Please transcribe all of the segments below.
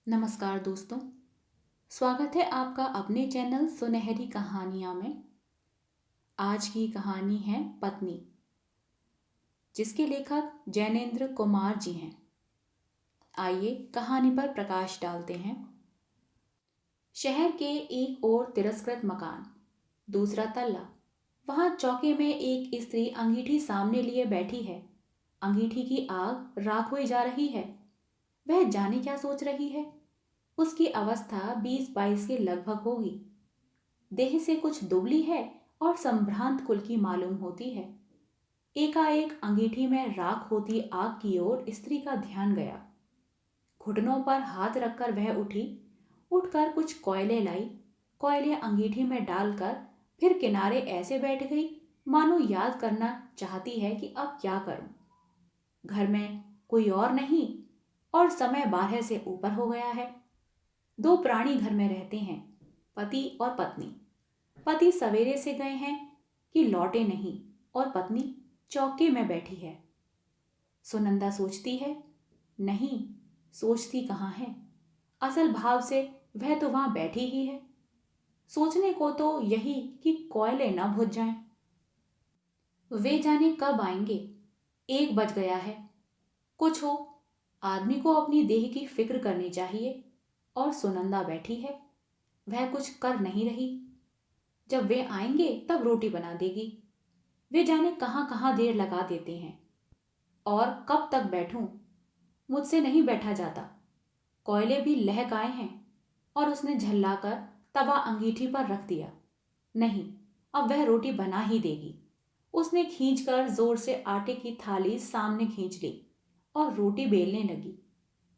नमस्कार दोस्तों। स्वागत है आपका अपने चैनल सुनहरी कहानियाँ में। आज की कहानी है पत्नी, जिसके लेखक जैनेन्द्र कुमार जी हैं। आइए कहानी पर प्रकाश डालते हैं। शहर के एक ओर तिरस्कृत मकान, दूसरा तल्ला। वहां चौके में एक स्त्री अंगीठी सामने लिए बैठी है। अंगीठी की आग राख हुई जा रही है। वह जाने क्या सोच रही है। उसकी अवस्था 20-22 के लगभग होगी। देह से कुछ दुबली है और संभ्रांत कुल की मालूम होती है। एकाएक अंगीठी में राख होती आग की ओर स्त्री का ध्यान गया। घुटनों पर हाथ रखकर वह उठी। उठकर कुछ कोयले लाई। कोयले अंगीठी में डालकर फिर किनारे ऐसे बैठ गई मानो याद करना चाहती है कि अब क्या करूं। घर में कोई और नहीं और समय 12 से ऊपर हो गया है। दो प्राणी घर में रहते हैं, पति और पत्नी। पति सवेरे से गए हैं कि लौटे नहीं और पत्नी चौके में बैठी है। सुनंदा सोचती है, नहीं, सोचती कहाँ है। असल भाव से वह तो वहां बैठी ही है। सोचने को तो यही कि कोयले न बुझ जाएं। वे जाने कब आएंगे। 1 बज गया है। कुछ हो, आदमी को अपनी देह की फिक्र करनी चाहिए। और सुनंदा बैठी है, वह कुछ कर नहीं रही। जब वे आएंगे तब रोटी बना देगी। वे जाने कहाँ कहाँ देर लगा देते हैं। और कब तक बैठूं, मुझसे नहीं बैठा जाता। कोयले भी लहक आए हैं। और उसने झल्लाकर तवा अंगीठी पर रख दिया। नहीं, अब वह रोटी बना ही देगी। उसने खींचकर जोर से आटे की थाली सामने खींच ली और रोटी बेलने लगी।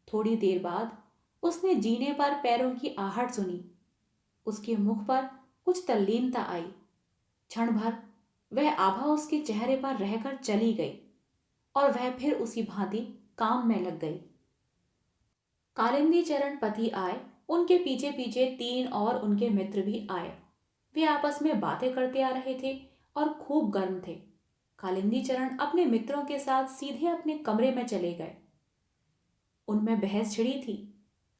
थोड़ी देर बाद उसने जीने पर पैरों की आहट सुनी। उसके मुख पर कुछ तल्लीनता आई। क्षण भर वह आभा उसके चेहरे पर रहकर चली गई और वह फिर उसी भांति काम में लग गई। कालिंदी चरण पति आए। उनके पीछे पीछे 3 और उनके मित्र भी आए। वे आपस में बातें करते आ रहे थे और खूब गर्म थे। कालिंदी चरण अपने मित्रों के साथ सीधे अपने कमरे में चले गए। उनमें बहस छिड़ी थी।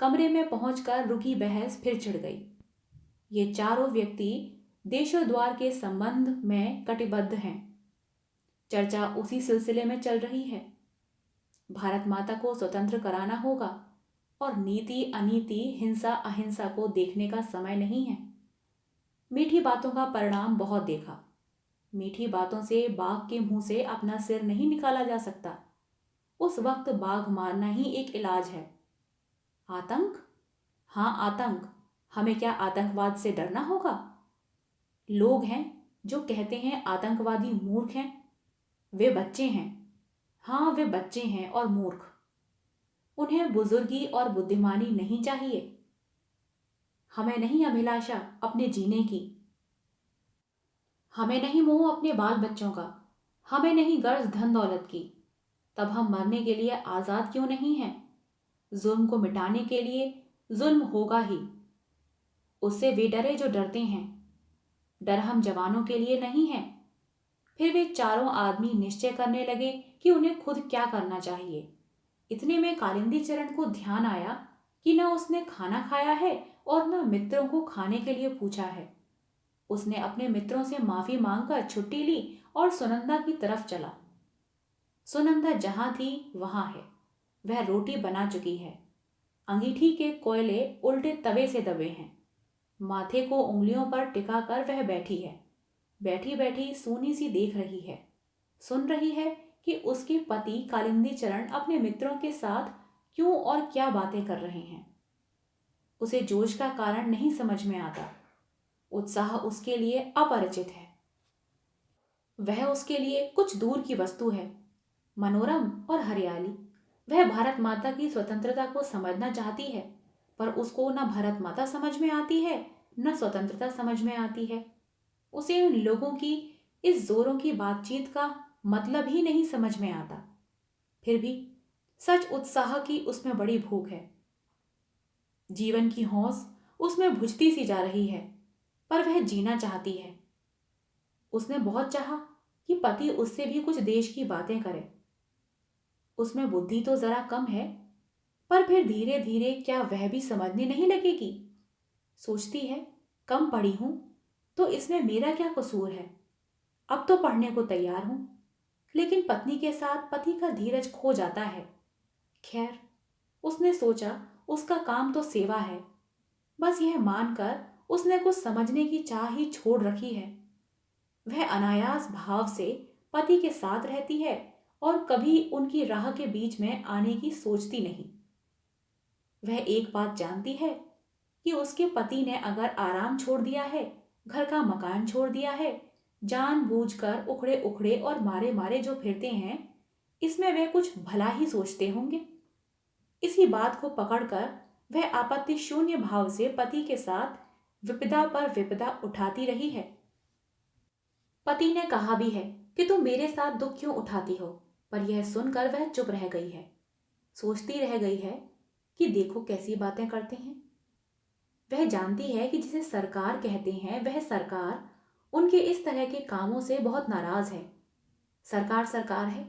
कमरे में पहुंचकर रुकी बहस फिर छिड़ गई। ये चारों व्यक्ति देशोद्वार के संबंध में कटिबद्ध हैं। चर्चा उसी सिलसिले में चल रही है। भारत माता को स्वतंत्र कराना होगा और नीति अनीति, हिंसा अहिंसा को देखने का समय नहीं है। मीठी बातों का परिणाम बहुत देखा। मीठी बातों से बाघ के मुंह से अपना सिर नहीं निकाला जा सकता। उस वक्त बाघ मारना ही एक इलाज है। आतंक? हाँ, आतंक। हमें क्या आतंकवाद से डरना होगा? लोग हैं जो कहते हैं आतंकवादी मूर्ख हैं। वे बच्चे हैं। हाँ, वे बच्चे हैं और मूर्ख। उन्हें बुजुर्गी और बुद्धिमानी नहीं चाहिए। हमें नहीं अभिलाषा अपने जीने की। हमें नहीं मोह अपने बाल बच्चों का। हमें नहीं गर्ज धन दौलत की। तब हम मरने के लिए आजाद क्यों नहीं हैं? जुल्म को मिटाने के लिए जुल्म होगा ही। उससे वे डरे जो डरते हैं। डर हम जवानों के लिए नहीं है। फिर वे चारों आदमी निश्चय करने लगे कि उन्हें खुद क्या करना चाहिए। इतने में कालिंदी चरण को ध्यान आया कि न उसने खाना खाया है और न मित्रों को खाने के लिए पूछा है। उसने अपने मित्रों से माफी मांगकर छुट्टी ली और सुनंदा की तरफ चला। सुनंदा जहां थी वहां है। वह रोटी बना चुकी है। अंगीठी के कोयले उल्टे तवे से दबे हैं। माथे को उंगलियों पर टिकाकर वह बैठी है। बैठी बैठी सूनी सी देख रही है। सुन रही है कि उसके पति कालिंदी चरण अपने मित्रों के साथ क्यों और क्या बातें कर रहे हैं। उसे जोश का कारण नहीं समझ में आता। उत्साह उसके लिए अपरिचित है। वह उसके लिए कुछ दूर की वस्तु है, मनोरम और हरियाली। वह भारत माता की स्वतंत्रता को समझना चाहती है, पर उसको न भारत माता समझ में आती है न स्वतंत्रता समझ में आती है। उसे उन लोगों की इस जोरों की बातचीत का मतलब ही नहीं समझ में आता। फिर भी सच उत्साह की उसमें बड़ी भूख है। जीवन की हौस उसमें बुझती सी जा रही है, पर वह जीना चाहती है। उसने बहुत चाहा कि पति उससे भी कुछ देश की बातें करे। उसमें बुद्धि तो जरा कम है, पर फिर धीरे धीरे क्या वह भी समझने नहीं लगेगी? सोचती है, कम पढ़ी हूं तो इसमें मेरा क्या कसूर है, अब तो पढ़ने को तैयार हूं। लेकिन पत्नी के साथ पति का धीरज खो जाता है। खैर, उसने सोचा उसका काम तो सेवा है, बस यह मानकर उसने कुछ समझने की चाह ही छोड़ रखी है। वह अनायास भाव से पति के साथ रहती है और कभी उनकी राह के बीच में आने की सोचती नहीं। वह एक बात जानती है कि उसके पति ने अगर आराम छोड़ दिया है, घर का मकान छोड़ दिया है, जानबूझकर उखड़े उखड़े और मारे मारे जो फिरते हैं, इसमें वे कुछ भला ही सोचते होंगे। इसी बात को पकड़कर वह आपत्ति शून्य भाव से पति के साथ विपदा पर विपदा उठाती रही है। पति ने कहा भी है कि तुम मेरे साथ दुख क्यों उठाती हो, पर यह सुनकर वह चुप रह गई है। सोचती रह गई है कि देखो कैसी बातें करते हैं। वह जानती है कि जिसे सरकार कहते हैं वह सरकार उनके इस तरह के कामों से बहुत नाराज है। सरकार सरकार है,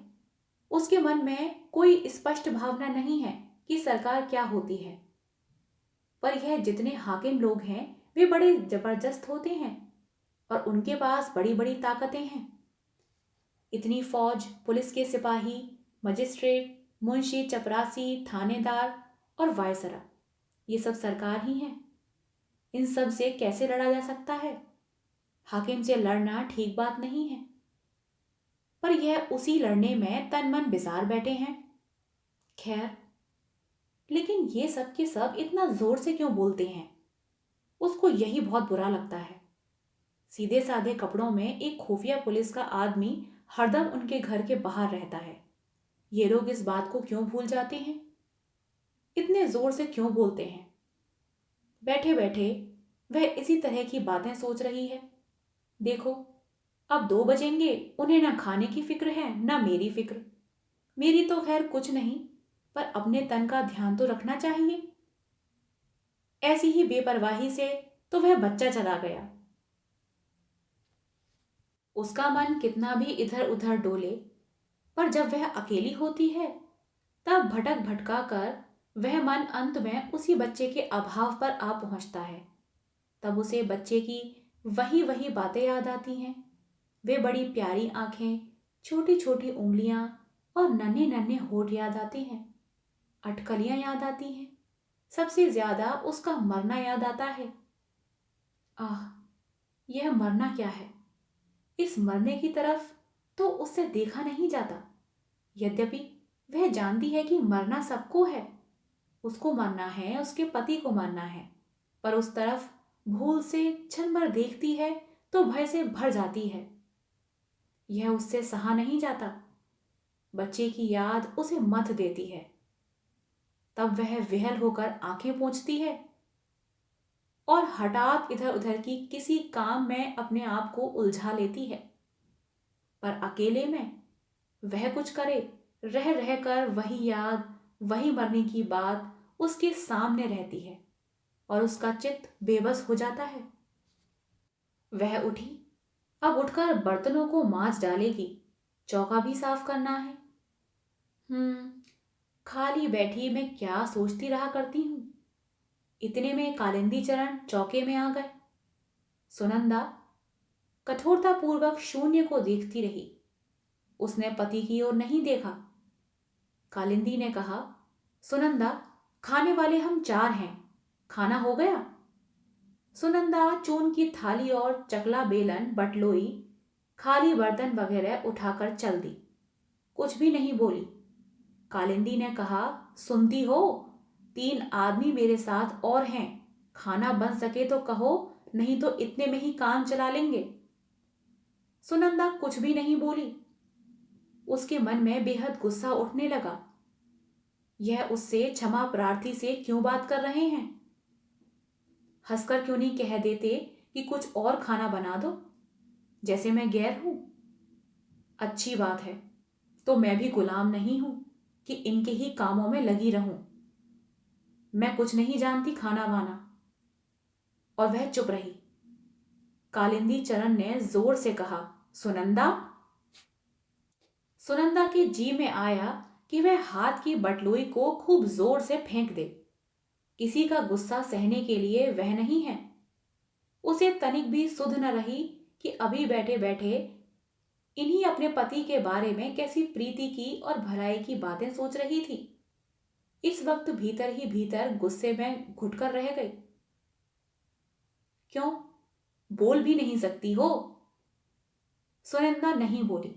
उसके मन में कोई स्पष्ट भावना नहीं है कि सरकार क्या होती है। पर यह जितने हाकिम लोग हैं वे बड़े जबरदस्त होते हैं और उनके पास बड़ी बड़ी ताकतें हैं। इतनी फौज, पुलिस के सिपाही, मजिस्ट्रेट, मुंशी, चपरासी, थानेदार और वायसरा, ये सब सरकार ही हैं। इन सब से कैसे लड़ा जा सकता है? हाकिम से लड़ना ठीक बात नहीं है, पर यह उसी लड़ने में तन मन बिजार बैठे हैं। खैर, लेकिन ये सब के सब इतना जोर से क्यों बोलते हैं? उसको यही बहुत बुरा लगता है। सीधे साधे कपड़ों में एक खुफिया पुलिस का आदमी हरदम उनके घर के बाहर रहता है। ये लोग इस बात को क्यों भूल जाते हैं? इतने जोर से क्यों बोलते हैं? बैठे बैठे वह इसी तरह की बातें सोच रही है। देखो, अब 2 बजेंगे, उन्हें ना खाने की फिक्र है ना मेरी फिक्र। मेरी तो खैर कुछ नहीं, पर अपने तन का ध्यान तो रखना चाहिए। ऐसी ही बेपरवाही से तो वह बच्चा चला गया। उसका मन कितना भी इधर उधर डोले, पर जब वह अकेली होती है तब भटक भटका कर वह मन अंत में उसी बच्चे के अभाव पर आ पहुंचता है। तब उसे बच्चे की वही वही बातें याद आती हैं। वे बड़ी प्यारी आंखें, छोटी छोटी उंगलियां और नन्हे नन्हे होठ याद आते हैं। अटकलियां याद आती हैं। सबसे ज्यादा उसका मरना याद आता है। आह, यह मरना क्या है? इस मरने की तरफ तो उससे देखा नहीं जाता। यद्यपि वह जानती है कि मरना सबको है। उसको मरना है, उसके पति को मरना है, पर उस तरफ भूल से क्षण भर देखती है तो भय से भर जाती है। यह उससे सहा नहीं जाता। बच्चे की याद उसे मथ देती है। तब वह विहल होकर आंखें पोंछती है और हठात इधर उधर की किसी काम में अपने आप को उलझा लेती है। पर अकेले में वह कुछ करे, रह रह कर वही याद, वही मरने की बात उसके सामने रहती है और उसका चित्त बेबस हो जाता है। वह उठी, अब उठकर बर्तनों को मांज डालेगी, चौका भी साफ करना है। खाली बैठी मैं क्या सोचती रहा करती हूँ। इतने में कालिंदी चरण चौके में आ गए। सुनंदा कठोरतापूर्वक शून्य को देखती रही। उसने पति की ओर नहीं देखा। कालिंदी ने कहा, सुनंदा, खाने वाले हम 4 हैं, खाना हो गया? सुनंदा चून की थाली और चकला बेलन, बटलोई, खाली बर्तन वगैरह उठाकर चल दी। कुछ भी नहीं बोली। कालिंदी ने कहा, सुनती हो, 3 आदमी मेरे साथ और हैं, खाना बन सके तो कहो, नहीं तो इतने में ही काम चला लेंगे। सुनंदा कुछ भी नहीं बोली। उसके मन में बेहद गुस्सा उठने लगा। यह उससे क्षमा प्रार्थी से क्यों बात कर रहे हैं? हंसकर क्यों नहीं कह देते कि कुछ और खाना बना दो, जैसे मैं गैर हूं? अच्छी बात है, तो मैं भी गुलाम नहीं हूं कि इनके ही कामों में लगी रहूं। मैं कुछ नहीं जानती खाना वाना। और वह चुप रही। कालिंदी चरण ने जोर से कहा, सुनंदा। सुनंदा के जी में आया कि वह हाथ की बटलुई को खूब जोर से फेंक दे। किसी का गुस्सा सहने के लिए वह नहीं है। उसे तनिक भी सुध न रही कि अभी बैठे बैठे इन्हीं अपने पति के बारे में कैसी प्रीति की और भलाई की बातें सोच रही थी। इस वक्त भीतर ही भीतर गुस्से में घुटकर रह गई। क्यों, बोल भी नहीं सकती हो? सुनंदा नहीं बोली।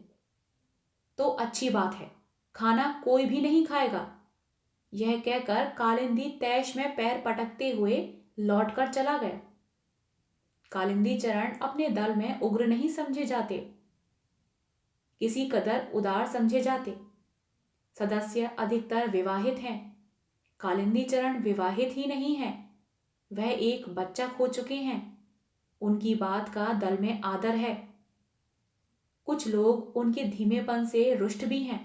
तो अच्छी बात है, खाना कोई भी नहीं खाएगा। यह कहकर कालिंदी तैश में पैर पटकते हुए लौटकर चला गया। कालिंदी चरण अपने दल में उग्र नहीं समझे जाते, किसी कदर उदार समझे जाते। सदस्य अधिकतर विवाहित हैं। कालिंदी चरण विवाहित ही नहीं है, वह एक बच्चा खो चुके हैं। उनकी बात का दल में आदर है। कुछ लोग उनके धीमेपन से रुष्ट भी हैं।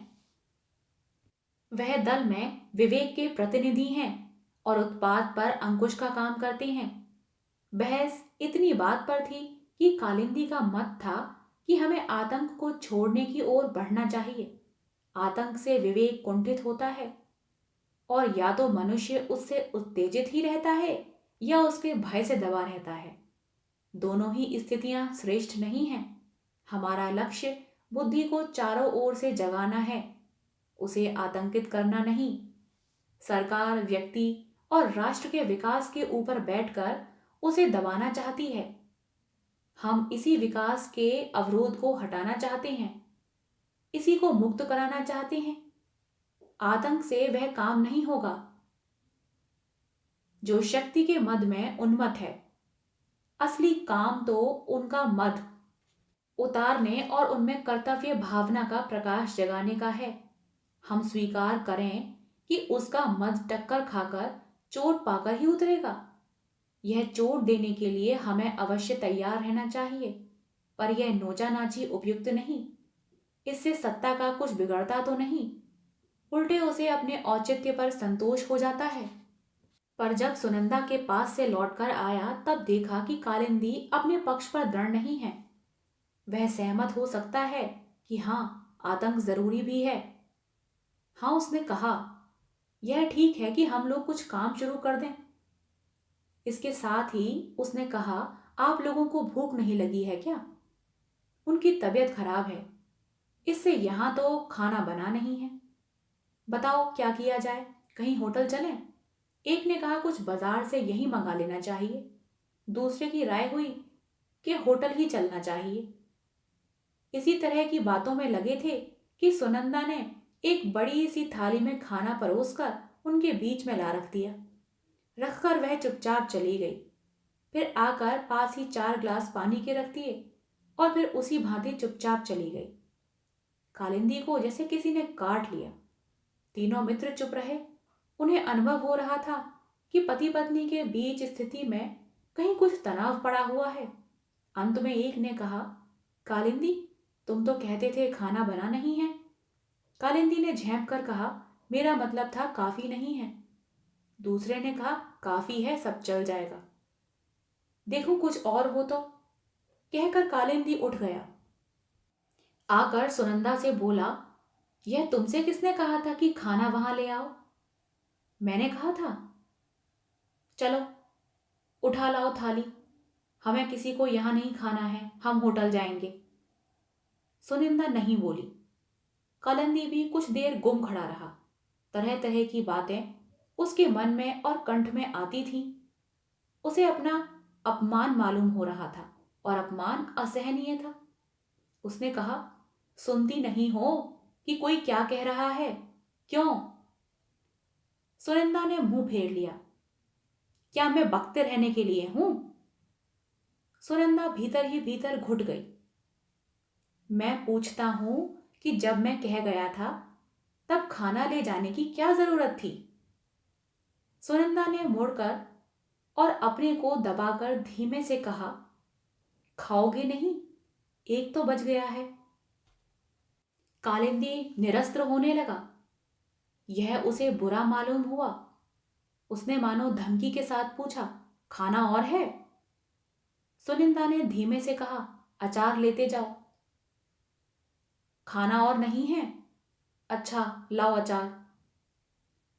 वह दल में विवेक के प्रतिनिधि हैं और उत्पात पर अंकुश का काम करते हैं। बहस इतनी बात पर थी कि कालिंदी का मत था कि हमें आतंक को छोड़ने की ओर बढ़ना चाहिए। आतंक से विवेक कुंठित होता है और या तो मनुष्य उससे उत्तेजित ही रहता है या उसके भय से दबा रहता है। दोनों ही स्थितियां श्रेष्ठ नहीं हैं। हमारा लक्ष्य बुद्धि को चारों ओर से जगाना है, उसे आतंकित करना नहीं। सरकार व्यक्ति और राष्ट्र के विकास के ऊपर बैठकर उसे दबाना चाहती है। हम इसी विकास के अवरोध को हटाना चाहते हैं, इसी को मुक्त कराना चाहते हैं। आतंक से वह काम नहीं होगा। जो शक्ति के मद में उन्मत्त है, असली काम तो उनका मद उतारने और उनमें कर्तव्य भावना का प्रकाश जगाने का है। हम स्वीकार करें कि उसका मद टक्कर खाकर चोट पाकर ही उतरेगा। यह चोट देने के लिए हमें अवश्य तैयार रहना चाहिए, पर यह नोचानाची उपयुक्त नहीं। इससे सत्ता का कुछ बिगड़ता तो नहीं, उल्टे उसे अपने औचित्य पर संतोष हो जाता है। पर जब सुनंदा के पास से लौटकर आया तब देखा कि कालिंदी अपने पक्ष पर दृढ़ नहीं है। वह सहमत हो सकता है कि हाँ, आतंक जरूरी भी है। हाँ, उसने कहा, यह ठीक है कि हम लोग कुछ काम शुरू कर दें। इसके साथ ही उसने कहा, आप लोगों को भूख नहीं लगी है क्या? उनकी तबीयत खराब है, इससे यहां तो खाना बना नहीं है। बताओ क्या किया जाए, कहीं होटल चलें? एक ने कहा कुछ बाजार से यही मंगा लेना चाहिए। दूसरे की राय हुई कि होटल ही चलना चाहिए। इसी तरह की बातों में लगे थे कि सुनंदा ने एक बड़ी सी थाली में खाना परोसकर उनके बीच में ला रख दिया। रखकर वह चुपचाप चली गई। फिर आकर पास ही 4 ग्लास पानी के रख दिए और फिर उसी भांति चुपचाप चली गई। कालिंदी को जैसे किसी ने काट लिया। तीनों मित्र चुप रहे। उन्हें अनुभव हो रहा था कि पति पत्नी के बीच स्थिति में कहीं कुछ तनाव पड़ा हुआ है। अंत में एक ने कहा, कालिंदी, तुम तो कहते थे खाना बना नहीं है। कालिंदी ने झेंप कर कहा, मेरा मतलब था काफी नहीं है। दूसरे ने कहा, काफी है, सब चल जाएगा। देखो कुछ और हो तो। कहकर कालिंदी उठ गया। आकर सुनंदा से बोला, यह तुमसे किसने कहा था कि खाना वहां ले आओ? मैंने कहा था। चलो उठा लाओ थाली, हमें किसी को यहां नहीं खाना है, हम होटल जाएंगे। सुनिंदा नहीं बोली। कालिंदी भी कुछ देर गुम खड़ा रहा। तरह तरह की बातें उसके मन में और कंठ में आती थीं। उसे अपना अपमान मालूम हो रहा था और अपमान असहनीय था। उसने कहा, सुनती नहीं हो कि कोई क्या कह रहा है? क्यों? सुनिंदा ने मुंह फेर लिया। क्या मैं बकते रहने के लिए हूं? सुनंदा भीतर ही भीतर घुट गई। मैं पूछता हूं कि जब मैं कह गया था तब खाना ले जाने की क्या जरूरत थी? सुनंदा ने मुड़कर और अपने को दबाकर धीमे से कहा, खाओगे नहीं? 1 तो बज गया है। कालिंदी निरस्त्र होने लगा। यह उसे बुरा मालूम हुआ। उसने मानो धमकी के साथ पूछा, खाना और है? सुनिंदा ने धीमे से कहा, अचार लेते जाओ। खाना और नहीं है? अच्छा, लाओ अचार।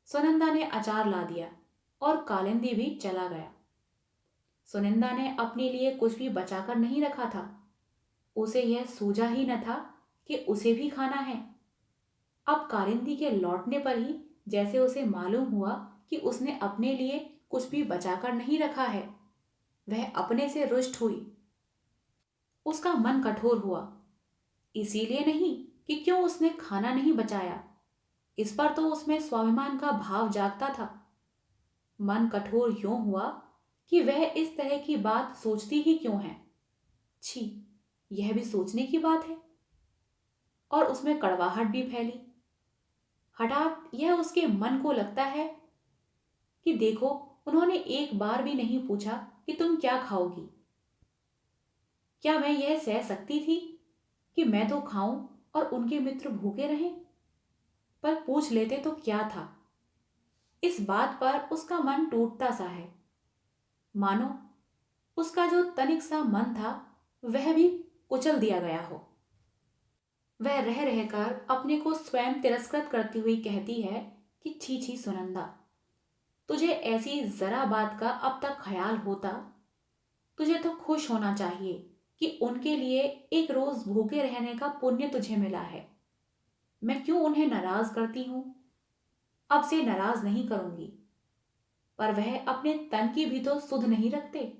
सुनंदा ने अचार ला दिया और कालिंदी भी चला गया। सुनंदा ने अपने लिए कुछ भी बचाकर नहीं रखा था। उसे यह सूझा ही न था कि उसे भी खाना है। अब कालिंदी के लौटने पर ही जैसे उसे मालूम हुआ कि उसने अपने लिए कुछ भी बचाकर नहीं रखा है, वह अपने से रुष्ट हुई। उसका मन कठोर हुआ, इसीलिए नहीं कि क्यों उसने खाना नहीं बचाया, इस पर तो उसमें स्वाभिमान का भाव जागता था। मन कठोर यूं हुआ कि वह इस तरह की बात सोचती ही क्यों है। छी, यह भी सोचने की बात है। और उसमें कड़वाहट भी फैली। हठात यह उसके मन को लगता है कि देखो, उन्होंने एक बार भी नहीं पूछा कि तुम क्या खाओगी। क्या मैं यह सह सकती थी कि मैं तो खाऊं और उनके मित्र भूखे रहें? पर पूछ लेते तो क्या था। इस बात पर उसका मन टूटता सा है, मानो उसका जो तनिक सा मन था वह भी कुचल दिया गया हो। वह रह रहकर अपने को स्वयं तिरस्कृत करती हुई कहती है कि छी छी सुनंदा, तुझे ऐसी जरा बात का अब तक ख्याल होता। तुझे तो खुश होना चाहिए कि उनके लिए एक रोज भूखे रहने का पुण्य तुझे मिला है। मैं क्यों उन्हें नाराज करती हूं? अब से नाराज नहीं करूंगी। पर वह अपने तन की भी तो सुध नहीं रखते।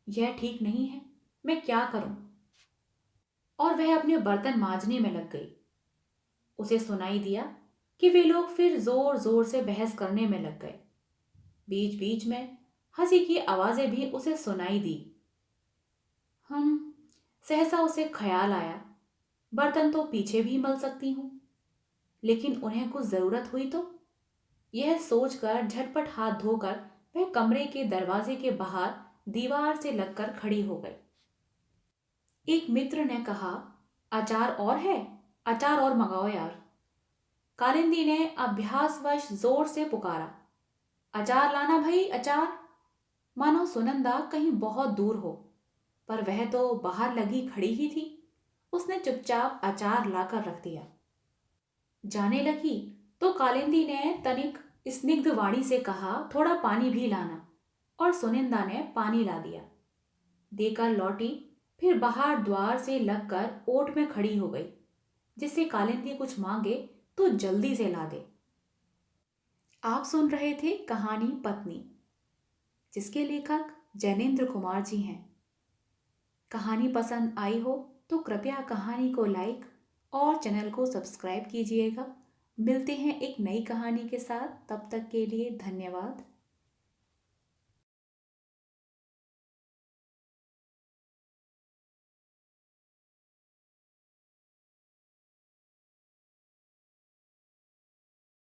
यह ठीक नहीं है, मैं क्या करूं? और वह अपने बर्तन मांजने में लग गई। उसे सुनाई दिया कि वे लोग फिर जोर जोर से बहस करने में लग गए। बीच बीच में हंसी की आवाजें भी उसे सुनाई दी। हम सहसा उसे ख्याल आया, बर्तन तो पीछे भी मल सकती हूं, लेकिन उन्हें कुछ जरूरत हुई तो? यह सोचकर झटपट हाथ धोकर वह कमरे के दरवाजे के बाहर दीवार से लगकर खड़ी हो गई। एक मित्र ने कहा, अचार और है? अचार और मंगाओ यार। कालिंदी ने अभ्यासवश जोर से पुकारा, अचार लाना भाई, अचार। मानो सुनंदा कहीं बहुत दूर हो, पर वह तो बाहर लगी खड़ी ही थी। उसने चुपचाप अचार लाकर रख दिया। जाने लगी तो कालिंदी ने तनिक स्निग्ध वाणी से कहा, थोड़ा पानी भी लाना। और सुनिंदा ने पानी ला दिया। देकर लौटी, फिर बाहर द्वार से लगकर ओट में खड़ी हो गई, जिससे कालिंदी कुछ मांगे तो जल्दी से ला दे। आप सुन रहे थे कहानी पत्नी, जिसके लेखक जैनेन्द्र कुमार जी हैं। कहानी पसंद आई हो तो कृपया कहानी को लाइक और चैनल को सब्सक्राइब कीजिएगा। मिलते हैं एक नई कहानी के साथ, तब तक के लिए धन्यवाद।